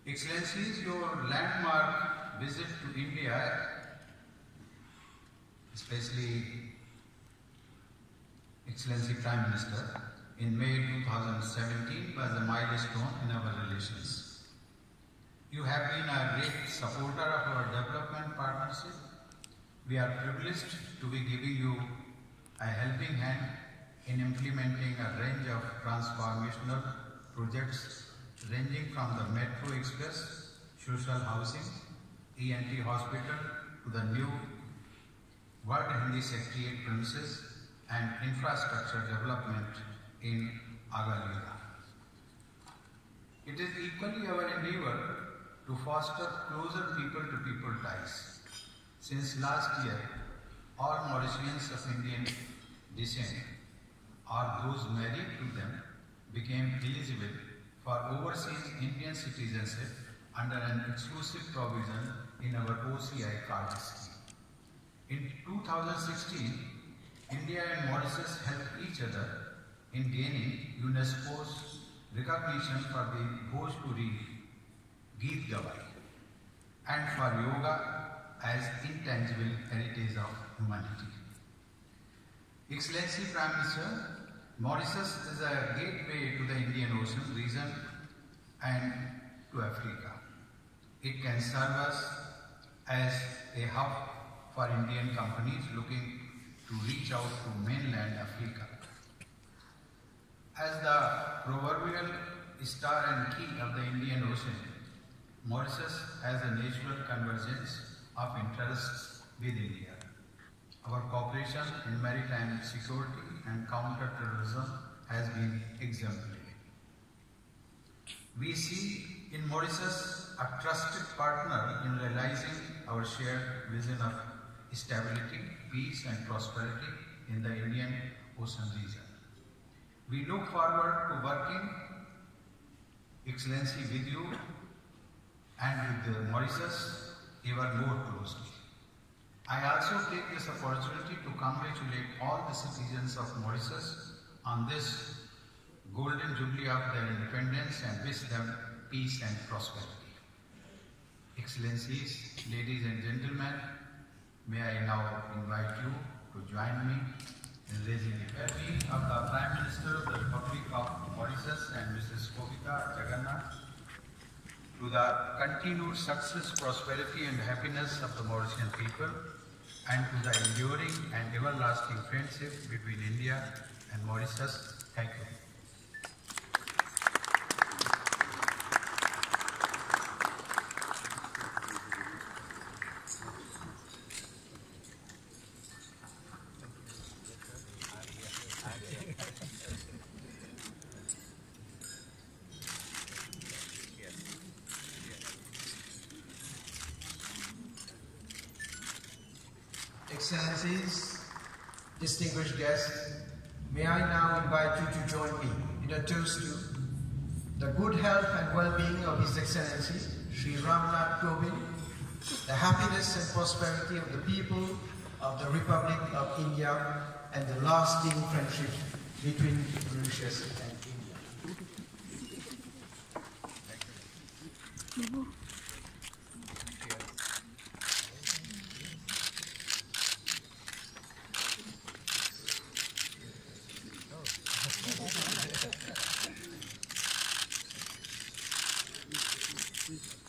Excellencies, your landmark visit to India, especially Excellency Prime Minister, in May 2017 was a milestone in our relations. You have been a great supporter of our development partnership. We are privileged to be giving you a helping hand in implementing a range of transformational projects ranging from the Metro Express, social housing, ENT hospital to the new World Hindi Secretariat premises and infrastructure development in Agartala. It is equally our endeavor to foster closer people-to-people ties. Since last year, all Mauritians of Indian descent or those married to them became eligible for overseas Indian citizenship under an exclusive provision in our OCI card scheme. In 2016, India and Mauritius helped each other in gaining UNESCO's recognition for the Bhojpuri Geet Gawai and for yoga as intangible heritage of humanity. Excellency Prime Minister, Mauritius is a gateway to the Indian Ocean region and to Africa. It can serve us as a hub for Indian companies looking to reach out to mainland Africa. As the proverbial star and key of the Indian Ocean, Mauritius has a natural convergence of interests with India. Our cooperation in maritime security and counter-terrorism has been exemplary. We see in Mauritius a trusted partner in realizing our shared vision of stability, peace and prosperity in the Indian Ocean region. We look forward to working, Excellency, with you and with Mauritius ever more closely. I also take this opportunity to congratulate all the citizens of Mauritius on this golden jubilee of their independence and wish them peace and prosperity. Excellencies, ladies and gentlemen, may I now invite you to join me in raising the flag of the Prime Minister of the Republic of Mauritius and Mrs. Kobita Jagannath to the continued success, prosperity and happiness of the Mauritian people and to the enduring and everlasting friendship between India and Mauritius. Thank you. Excellencies, distinguished guests, may I now invite you to join me in a toast to the good health and well-being of His Excellency, Sri Ramnath Kovind, the happiness and prosperity of the people of the Republic of India, and the lasting friendship between Mauritius and India. Please.